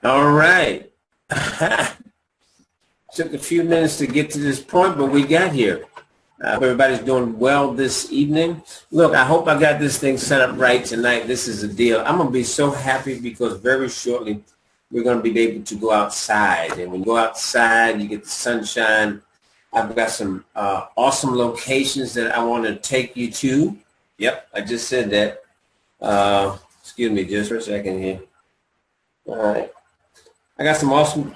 All right. Took a few minutes to get to this point, but we got here. I hope everybody's doing well this evening. Look, I hope I got this thing set up right tonight. This is a deal. I'm going to be so happy because very shortly we're going to be able to go outside. And when you go outside, you get the sunshine. I've got some awesome locations that I want to take you to. Yep, I just said that. Excuse me just for a second here. All right. I got some awesome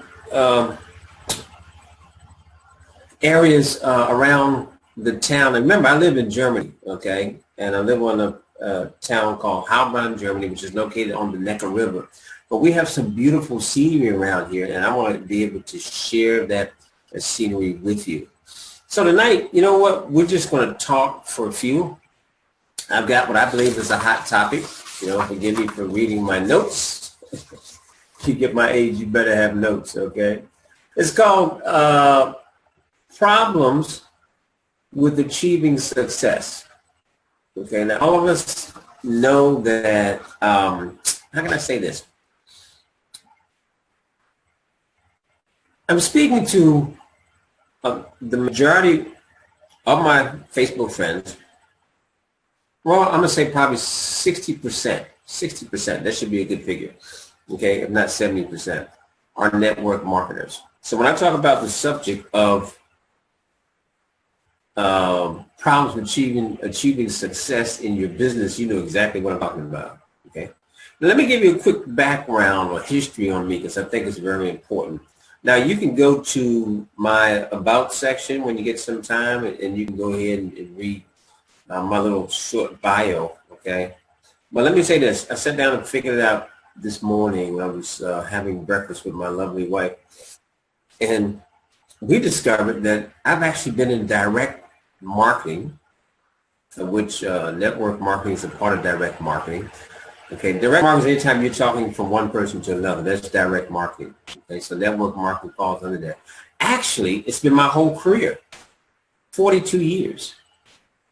areas around the town. And remember, I live in Germany, okay? And I live on a town called Haubach, Germany, which is located on the Neckar River. But we have some beautiful scenery around here, and I want to be able to share that scenery with you. So tonight, you know what? We're just going to talk for a few. I've got what I believe is a hot topic. You know, forgive me for reading my notes. If you get my age, you better have notes, okay? It's called Problems with Achieving Success. Okay, now all of us know that, how can I say this? I'm speaking to the majority of my Facebook friends. Well, I'm going to say probably 60%. 60%, that should be a good figure. Okay, if not 70%, are network marketers. So when I talk about the subject of problems with achieving success in your business, you know exactly what I'm talking about. Okay, now let me give you a quick background or history on me because I think it's very important. Now you can go to my about section when you get some time, and you can go ahead and read my little short bio. Okay, but let me say this: I sat down and figured it out this morning. I was having breakfast with my lovely wife, and we discovered that I've actually been in direct marketing, which network marketing is a part of direct marketing. Okay, direct marketing is anytime you're talking from one person to another. That's direct marketing. Okay, so network marketing falls under that. Actually, it's been my whole career, 42 years.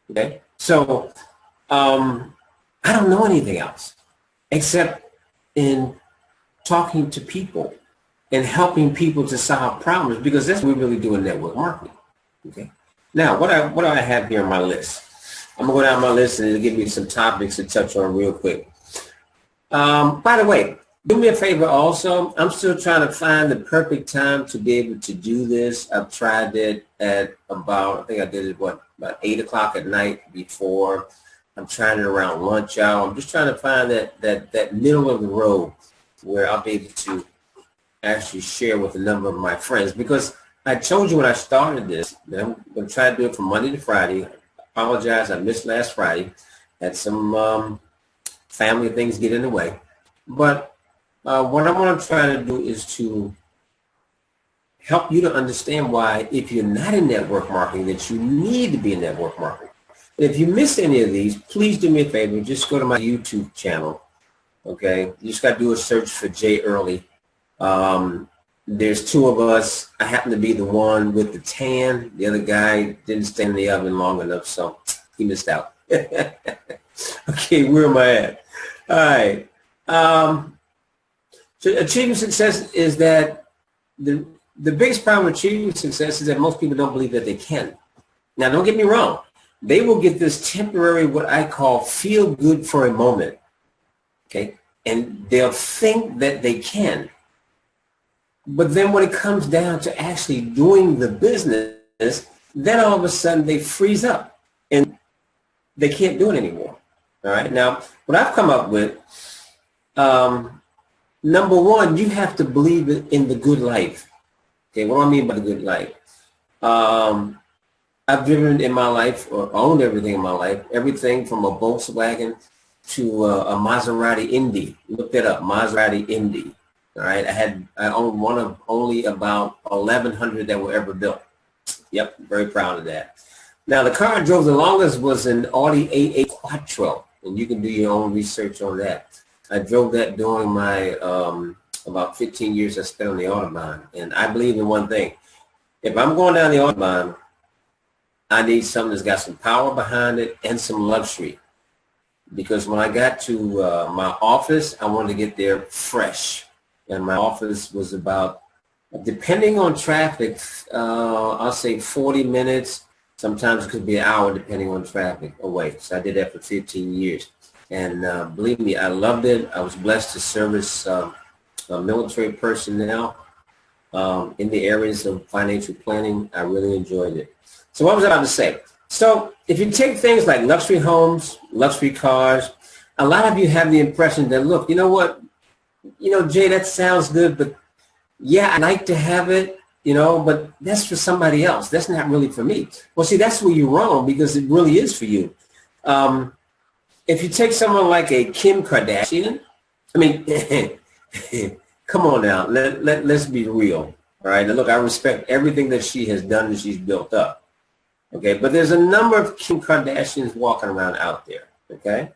Okay, so I don't know anything else except in talking to people and helping people to solve problems, because that's what we really do in network marketing. Okay. Now, what do I have here on my list? I'm gonna go down my list and it'll give me some topics to touch on real quick. By the way, do me a favor also. I'm still trying to find the perfect time to be able to do this. I've tried it at about, I think I did it, about 8 o'clock at night before. I'm trying it around lunch hour. I'm just trying to find that middle of the road where I'll be able to actually share with a number of my friends, because I told you when I started this that I'm going to try to do it from Monday to Friday. I apologize, I missed last Friday. Had some family things get in the way. But what I want to try to do is to help you to understand why, if you're not in network marketing, that you need to be in network marketing. And if you missed any of these, please do me a favor. Just go to my YouTube channel. Okay, you just got to do a search for Jay Early. There's two of us. I happen to be the one with the tan. The other guy didn't stay in the oven long enough, so he missed out. Okay, where am I at? All right. So achieving success is that the biggest problem with achieving success is that most people don't believe that they can. Now, don't get me wrong. They will get this temporary, what I call feel good for a moment. Okay, and they'll think that they can. But then when it comes down to actually doing the business, then all of a sudden they freeze up and they can't do it anymore. All right. Now, what I've come up with, number one, you have to believe in the good life. Okay, what do I mean by the good life? I've driven in my life, or owned everything in my life, everything from a Volkswagen to a Maserati Indy. Look that up, Maserati Indy. All right, I owned one of only about 1,100 that were ever built. Yep, very proud of that. Now, the car I drove the longest was an Audi A8 Quattro, and you can do your own research on that. I drove that during my about 15 years I spent on the Autobahn, and I believe in one thing. If I'm going down the Autobahn, I need something that's got some power behind it and some luxury. Because when I got to my office, I wanted to get there fresh. and my office was about, depending on traffic, I'll say 40 minutes. Sometimes it could be an hour depending on traffic away. So I did that for 15 years. And believe me, I loved it. I was blessed to service military personnel in the areas of financial planning. I really enjoyed it. So what was I about to say? So if you take things like luxury homes, luxury cars, a lot of you have the impression that, look, you know what, Jay, that sounds good, but yeah, I like to have it, but that's for somebody else. That's not really for me. Well, see, that's where you're wrong, because it really is for you. If you take someone like a Kim Kardashian, I mean, come on now, let's be real, all right? And look, I respect everything that she has done and she's built up, okay? But there's a number of Kim Kardashians walking around out there, okay?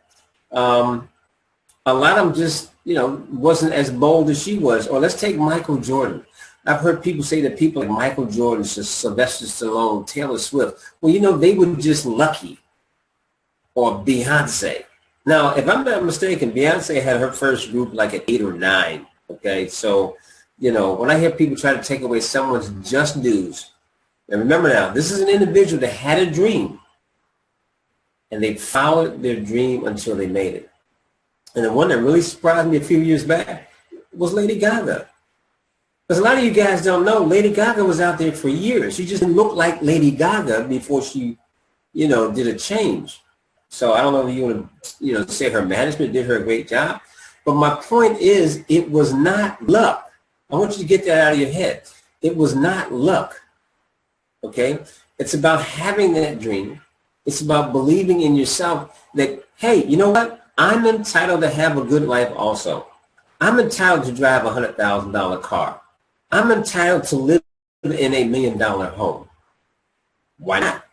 A lot of them just, wasn't as bold as she was. Or let's take Michael Jordan. I've heard people say that people like Michael Jordan, Sylvester Stallone, Taylor Swift, well, they were just lucky. Or Beyonce. Now, if I'm not mistaken, Beyonce had her first group like at 8 or 9. Okay, so, when I hear people try to take away someone's just dues, and remember now, this is an individual that had a dream, and they followed their dream until they made it. And the one that really surprised me a few years back was Lady Gaga. Because a lot of you guys don't know, Lady Gaga was out there for years. She just didn't look like Lady Gaga before she, did a change. So I don't know if you want to, say her management did her a great job. But my point is, it was not luck. I want you to get that out of your head. It was not luck. Okay? It's about having that dream. It's about believing in yourself that, hey, you know what? I'm entitled to have a good life also. I'm entitled to drive a $100,000 car. I'm entitled to live in a $1 million home. Why not?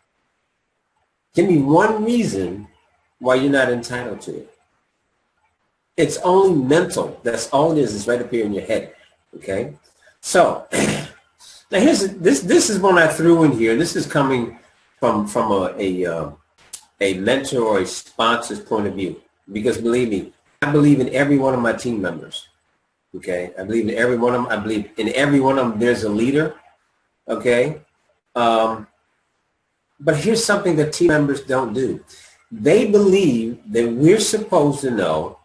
Give me one reason why you're not entitled to it. It's only mental. That's all it is. It's right up here in your head. Okay? So, now here's this is one I threw in here. This is coming from a mentor or a sponsor's point of view. Because believe me, I believe in every one of my team members. Okay? I believe in every one of them. I believe in every one of them there's a leader. Okay? But here's something that team members don't do. They believe that we're supposed to know,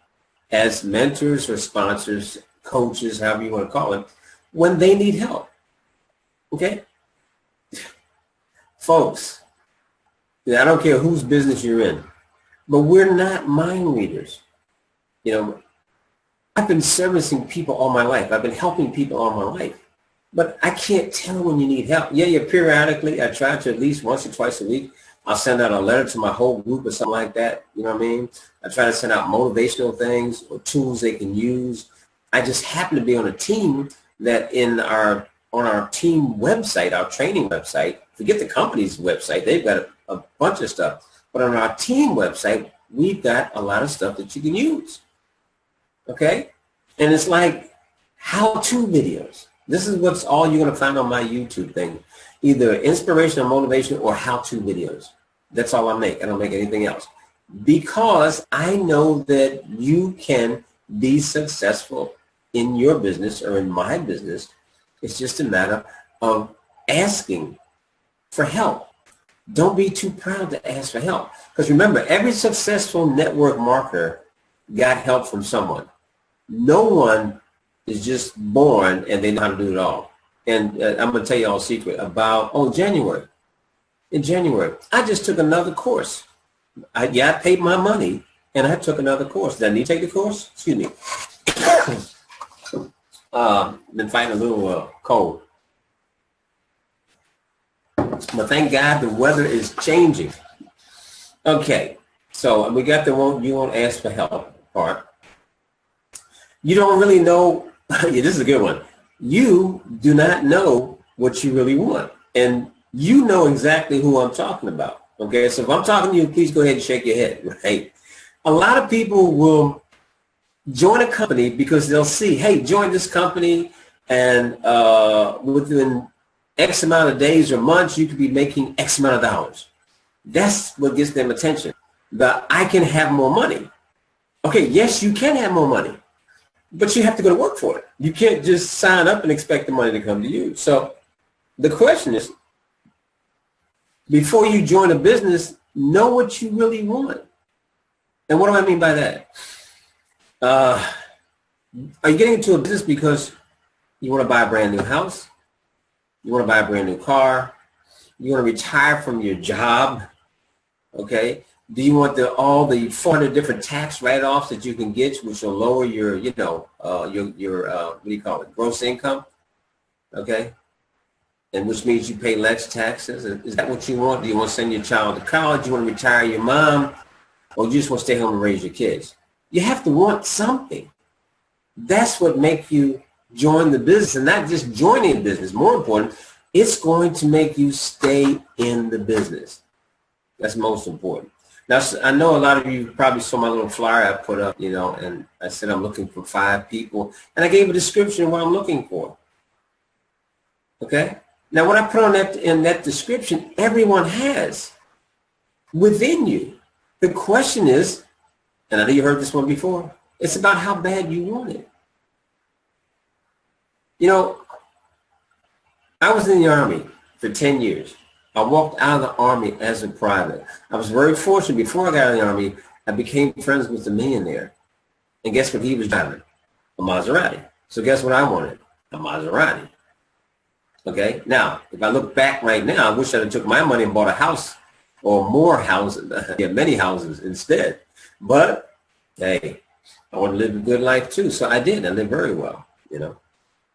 as mentors or sponsors, coaches, however you want to call it, when they need help. Okay? Folks, I don't care whose business you're in, but we're not mind readers. I've been servicing people all my life. I've been helping people all my life. But I can't tell when you need help. Yeah, periodically, I try to at least once or twice a week, I'll send out a letter to my whole group or something like that. You know what I mean? I try to send out motivational things or tools they can use. I just happen to be on a team that on our team website, our training website, forget the company's website, they've got a bunch of stuff. But on our team website, we've got a lot of stuff that you can use. Okay? And it's like how-to videos. This is what's all you're going to find on my YouTube thing. Either inspiration or motivation or how-to videos. That's all I make. I don't make anything else. Because I know that you can be successful in your business or in my business. It's just a matter of asking for help. Don't be too proud to ask for help. Because remember, every successful network marketer got help from someone. No one is just born and they know how to do it all. And I'm going to tell you all a secret about, January. In January, I just took another course. I paid my money and I took another course. Did I need to take the course? Excuse me. Been fighting a little cold. But thank God the weather is changing. Okay, so we got the you won't ask for help part. You don't really know. Yeah, this is a good one. You do not know what you really want. And you know exactly who I'm talking about. Okay, so if I'm talking to you, please go ahead and shake your head, right? A lot of people will join a company because they'll see, hey, join this company and within X amount of days or months, you could be making X amount of dollars. That's what gets them attention. I can have more money. Okay, yes, you can have more money. but you have to go to work for it. You can't just sign up and expect the money to come to you. So the question is, before you join a business, know what you really want. And what do I mean by that? Are you getting into a business because you want to buy a brand new house? You want to buy a brand new car? You want to retire from your job? Okay. Do you want all the 400 different tax write-offs that you can get, which will lower your, what do you call it, gross income? Okay. And which means you pay less taxes. Is that what you want? Do you want to send your child to college? Do you want to retire your mom? Or you just want to stay home and raise your kids? You have to want something. That's what makes you join the business, and not just joining the business. More important, it's going to make you stay in the business. That's most important. Now, I know a lot of you probably saw my little flyer I put up, and I said I'm looking for 5 people, and I gave a description of what I'm looking for. Okay? Now, what I put on in that description, everyone has within you. The question is, and I know you heard this one before, it's about how bad you want it. I was in the Army for 10 years. I walked out of the Army as a private. I was very fortunate. Before I got out of the Army, I became friends with a millionaire. And guess what he was driving? A Maserati. So guess what I wanted? A Maserati. Okay? Now, if I look back right now, I wish I'd have took my money and bought a house or more houses, many houses instead. But, hey, I want to live a good life too. So I did. I lived very well,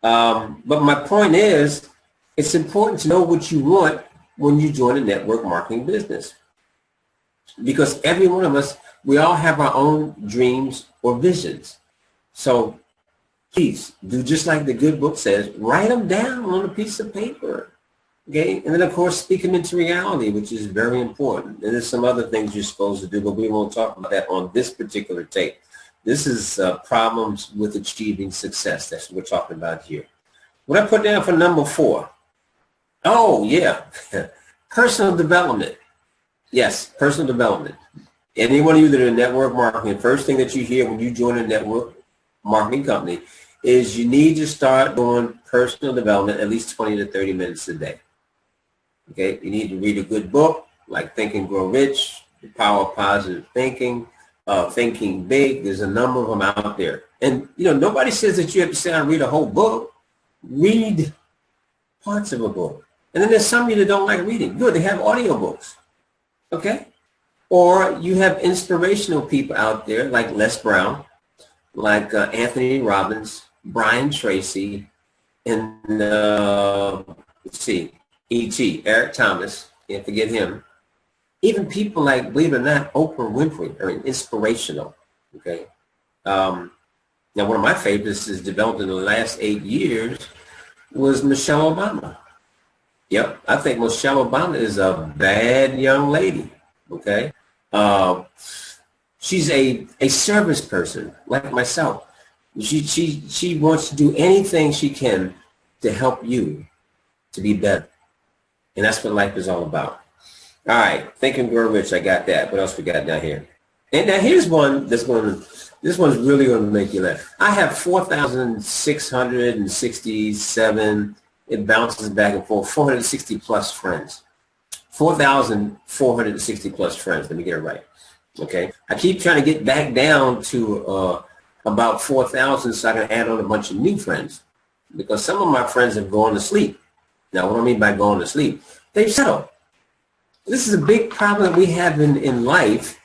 But my point is, it's important to know what you want when you join a network marketing business. Because every one of us, we all have our own dreams or visions. So please do just like the good book says, write them down on a piece of paper. Okay, and then of course speak them into reality, which is very important. And there's some other things you're supposed to do, but we won't talk about that on this particular tape. This is problems with achieving success. That's what we're talking about here. What I put down for number 4. Oh yeah, personal development. Yes, personal development. Any one of you that are in network marketing, first thing that you hear when you join a network marketing company is you need to start doing personal development at least 20 to 30 minutes a day. Okay, you need to read a good book like Think and Grow Rich, The Power of Positive Thinking, Thinking Big. There's a number of them out there. And, nobody says that you have to sit down and read a whole book. Read parts of a book. And then there's some of you that don't like reading. Good, they have audiobooks. Okay? Or you have inspirational people out there like Les Brown, like Anthony Robbins, Brian Tracy, and let's see, E.T., Eric Thomas, can't forget him. Even people like, believe it or not, Oprah Winfrey are inspirational. Okay? Now, one of my favorites is developed in the last 8 years was Michelle Obama. Yep, I think Michelle Obama is a bad young lady. Okay? She's a service person like myself. She wants to do anything she can to help you to be better. And that's what life is all about. All right, Think and Grow Rich, I got that. What else we got down here? And now here's one this one's really going to make you laugh. I have 4,667, it bounces back and forth, 460 plus friends. 4,460 plus friends, let me get it right. Okay, I keep trying to get back down to about 4,000 so I can add on a bunch of new friends because some of my friends have gone to sleep. Now, what do I mean by going to sleep? They've settled. This is a big problem that we have in life.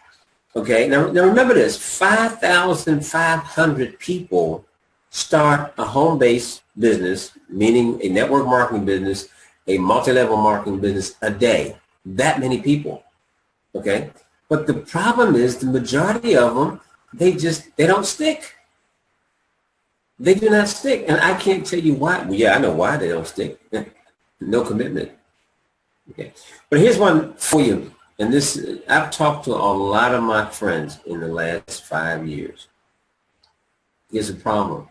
Okay, now remember this, 5,500 people start a home-based business, meaning a network marketing business, a multi-level marketing business a day. That many people, okay? But the problem is the majority of them, they don't stick. They do not stick. And I can't tell you why. Well, yeah, I know why they don't stick. No commitment. Okay. But here's one for you. And this, I've talked to a lot of my friends in the last 5 years. Here's the problem.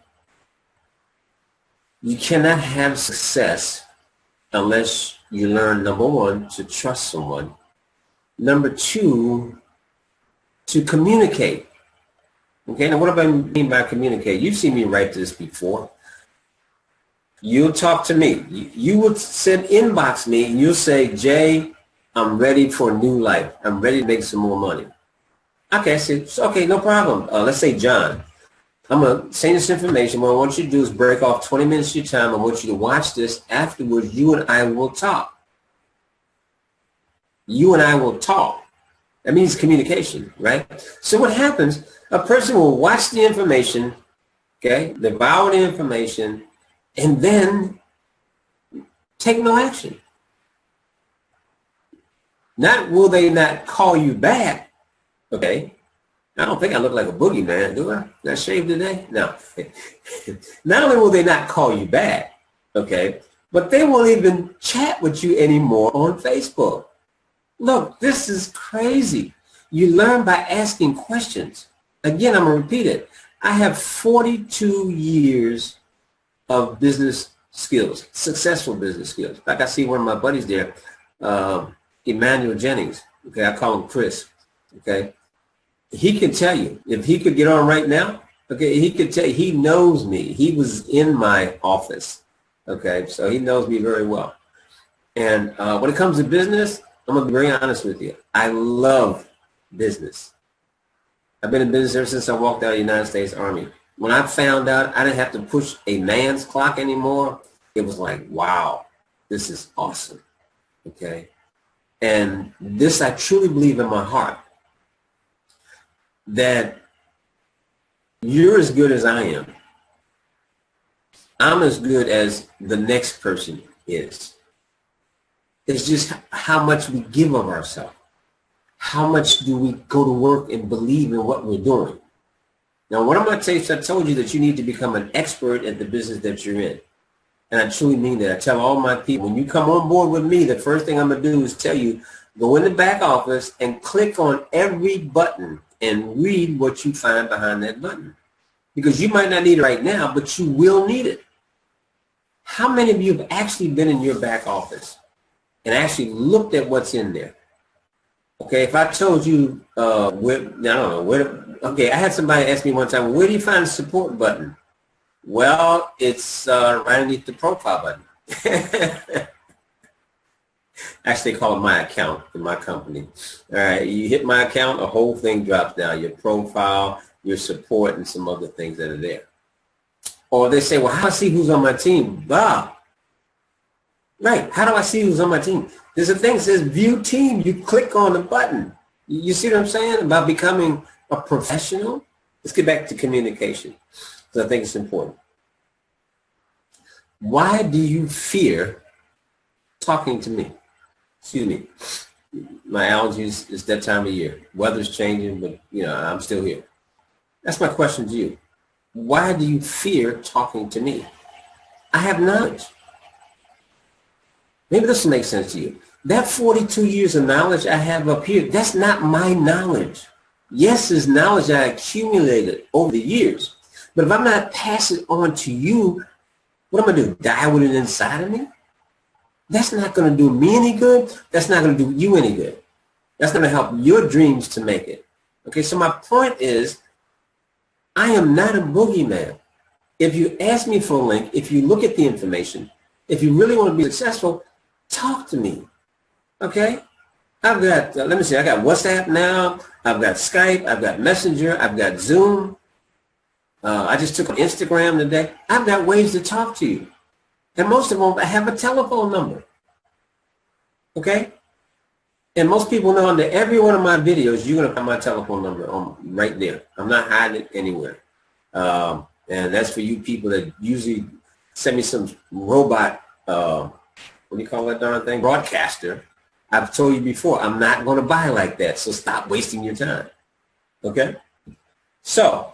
You cannot have success unless you learn, number 1, to trust someone. Number 2, to communicate. Okay, now what do I mean by communicate? You've seen me write this before. You'll talk to me. You would inbox me and you'll say, Jay, I'm ready for a new life. I'm ready to make some more money. Okay, I said, okay, no problem. Let's say John. I'm going to send this information. What I want you to do is break off 20 minutes of your time. I want you to watch this. Afterwards, you and I will talk. You and I will talk. That means communication, right? So what happens, a person will watch the information, okay, devour the information, and then take no action. Not will they not call you back, okay? I don't think I look like a boogeyman, do I? Did I shave today? No. Not only will they not call you back, okay, but they won't even chat with you anymore on Facebook. Look, this is crazy. You learn by asking questions. Again, I'm going to repeat it. I have 42 years of business skills, successful business skills. Like I see one of my buddies there, Emmanuel Jennings. Okay, I call him Chris. Okay. He can tell you, if he could get on right now, okay, he could tell you, he knows me. He was in my office, okay, so he knows me very well. And when it comes to business, I'm going to be very honest with you. I love business. I've been in business ever since I walked out of the United States Army. When I found out I didn't have to push a man's clock anymore, it was like, wow, this is awesome, okay? And this I truly believe in my heart, that you're as good as I am. I'm as good as the next person is. It's just how much we give of ourselves. How much do we go to work and believe in what we're doing? Now, what I'm going to tell you is I told you that you need to become an expert at the business that you're in. And I truly mean that. I tell all my people, when you come on board with me, the first thing I'm going to do is tell you, go in the back office and click on every button and read what you find behind that button. Because you might not need it right now, but you will need it. How many of you have actually been in your back office and actually looked at what's in there? Okay, if I told you, I don't know, okay, I had somebody ask me one time, where do you find the support button? Well, it's right underneath the profile button. Actually, they call it my account in my company. All right, you hit my account, the whole thing drops down, your profile, your support, and some other things that are there. Or they say, well, how do I see who's on my team? Bob. Right, how do I see who's on my team? There's a thing that says view team. You click on the button. You see what I'm saying about becoming a professional? Let's get back to communication, because I think it's important. Why do you fear talking to me? Excuse me. My allergies, it's that time of year. Weather's changing, but I'm still here. That's my question to you. Why do you fear talking to me? I have knowledge. Maybe this will make sense to you. That 42 years of knowledge I have up here, that's not my knowledge. Yes, it's knowledge I accumulated over the years. But if I'm not passing it on to you, what am I going to do? Die with it inside of me? That's not going to do me any good. That's not going to do you any good. That's going to help your dreams to make it. Okay, so my point is, I am not a boogeyman. If you ask me for a link, if you look at the information, if you really want to be successful, talk to me. Okay? I've got, let me see, I got WhatsApp now. I've got Skype. I've got Messenger. I've got Zoom. I just took on Instagram today. I've got ways to talk to you. And most of them, I have a telephone number. Okay? And most people know under every one of my videos, you're going to find my telephone number on right there. I'm not hiding it anywhere. And that's for you people that usually send me some robot, what do you call that darn thing? Broadcaster. I've told you before, I'm not going to buy like that. So stop wasting your time. Okay? So,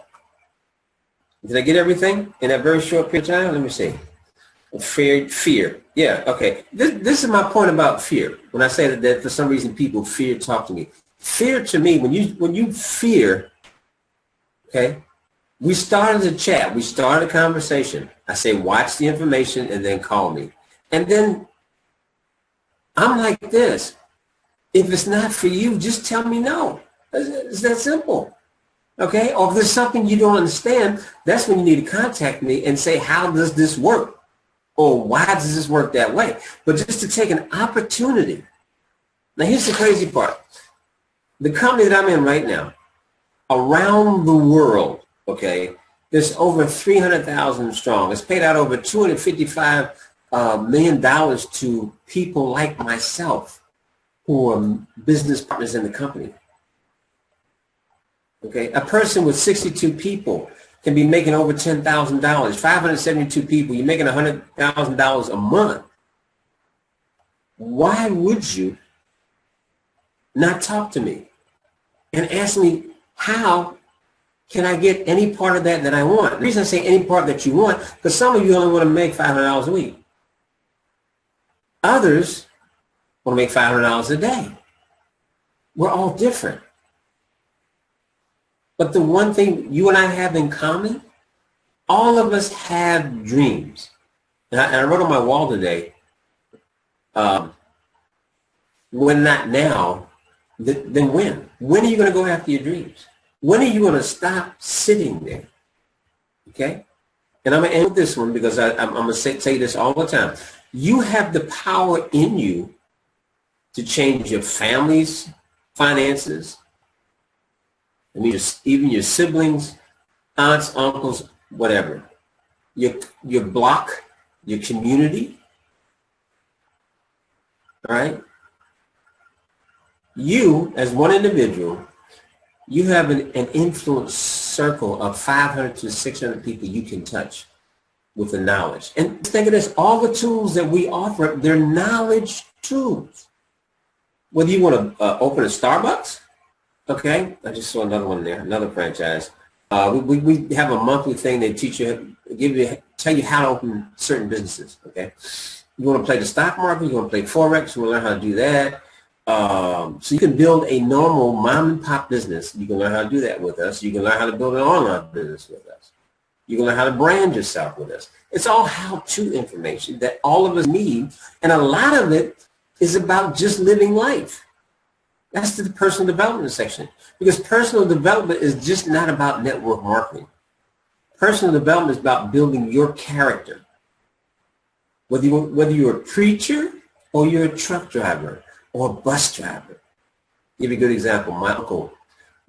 did I get everything in that very short period of time? Let me see. Fear. Yeah, okay. This is my point about fear. When I say that for some reason people fear talk to me. Fear to me, when you fear, okay, we started a chat. We started a conversation. I say, watch the information and then call me. And then I'm like this. If it's not for you, just tell me no. It's that simple. Okay, or if there's something you don't understand, that's when you need to contact me and say, how does this work? Or why does this work that way? But just to take an opportunity. Now here's the crazy part. The company that I'm in right now, around the world, okay, there's over 300,000 strong. It's paid out over $255 million to people like myself who are business partners in the company. Okay, a person with 62 people can be making over $10,000. 572 people, you're making $100,000 a month. Why would you not talk to me and ask me, how can I get any part of that I want? The reason I say any part that you want, because some of you only want to make $500 a week. Others want to make $500 a day. We're all different. But the one thing you and I have in common, all of us have dreams. And I wrote on my wall today, when not now, then when? When are you going to go after your dreams? When are you going to stop sitting there? Okay? And I'm going to end with this one because I'm going to say this all the time. You have the power in you to change your family's finances. I mean, even your siblings, aunts, uncles, whatever. Your block, your community. All right? You, as one individual, you have an influence circle of 500 to 600 people you can touch with the knowledge. And think of this, all the tools that we offer, they're knowledge tools. Whether you want to open a Starbucks, okay, I just saw another one there, another franchise. We have a monthly thing they teach you, tell you how to open certain businesses, okay? You want to play the stock market, you want to play Forex, you want to learn how to do that. So you can build a normal mom and pop business. You can learn how to do that with us. You can learn how to build an online business with us. You can learn how to brand yourself with us. It's all how-to information that all of us need. And a lot of it is about just living life. That's the personal development section. Because personal development is just not about network marketing. Personal development is about building your character. Whether you're a preacher or you're a truck driver or a bus driver. Give you a good example. My uncle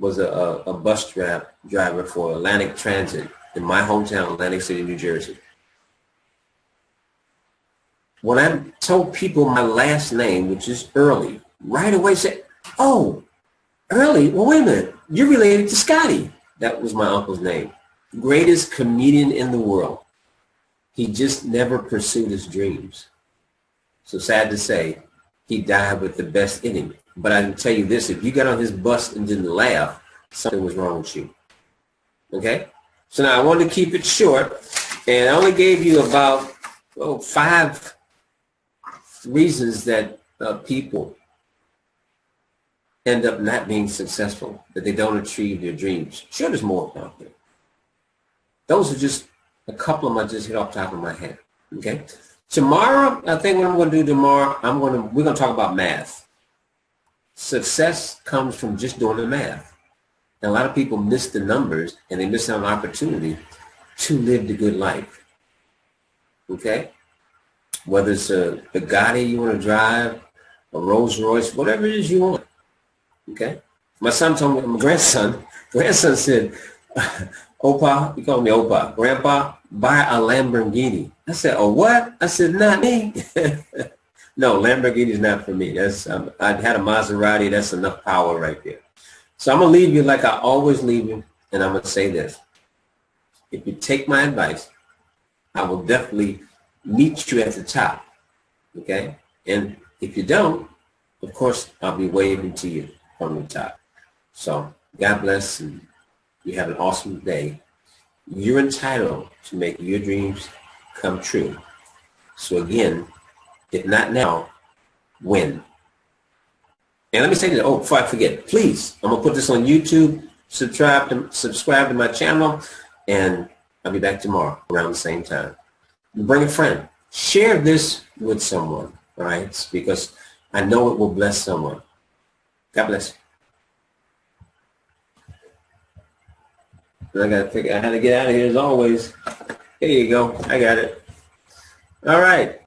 was a bus driver for Atlantic Transit in my hometown, Atlantic City, New Jersey. When I told people my last name, which is Early, right away said, oh, Early, well, wait a minute, you're related to Scotty. That was my uncle's name. Greatest comedian in the world. He just never pursued his dreams. So sad to say, he died with the best in him. But I can tell you this, if you got on his bus and didn't laugh, something was wrong with you. Okay? So now I wanted to keep it short, and I only gave you about 5 reasons that people end up not being successful, that they don't achieve their dreams. Sure, there's more out there. Those are just a couple of them I just hit off the top of my head. Okay? Tomorrow, I think what I'm going to do tomorrow, we're going to talk about math. Success comes from just doing the math. And a lot of people miss the numbers and they miss out on an opportunity to live the good life. Okay? Whether it's a Bugatti you want to drive, a Rolls Royce, whatever it is you want. Okay? My son told me, my grandson said, Opa, he called me Opa, Grandpa, buy a Lamborghini. I said, oh, what? I said, not me. No, Lamborghini is not for me. That's I had a Maserati. That's enough power right there. So I'm going to leave you like I always leave you, and I'm going to say this. If you take my advice, I will definitely meet you at the top, okay? And if you don't, of course, I'll be waving to you from the top. So God bless, and you have an awesome day. You're entitled to make your dreams come true. So again, if not now, when? And let me say this, before I forget, please, I'm going to put this on YouTube, subscribe to my channel, and I'll be back tomorrow around the same time. Bring a friend. Share this with someone, all right? Because I know it will bless someone. God bless. I got to think. I had to get out of here as always. Here you go. I got it. All right.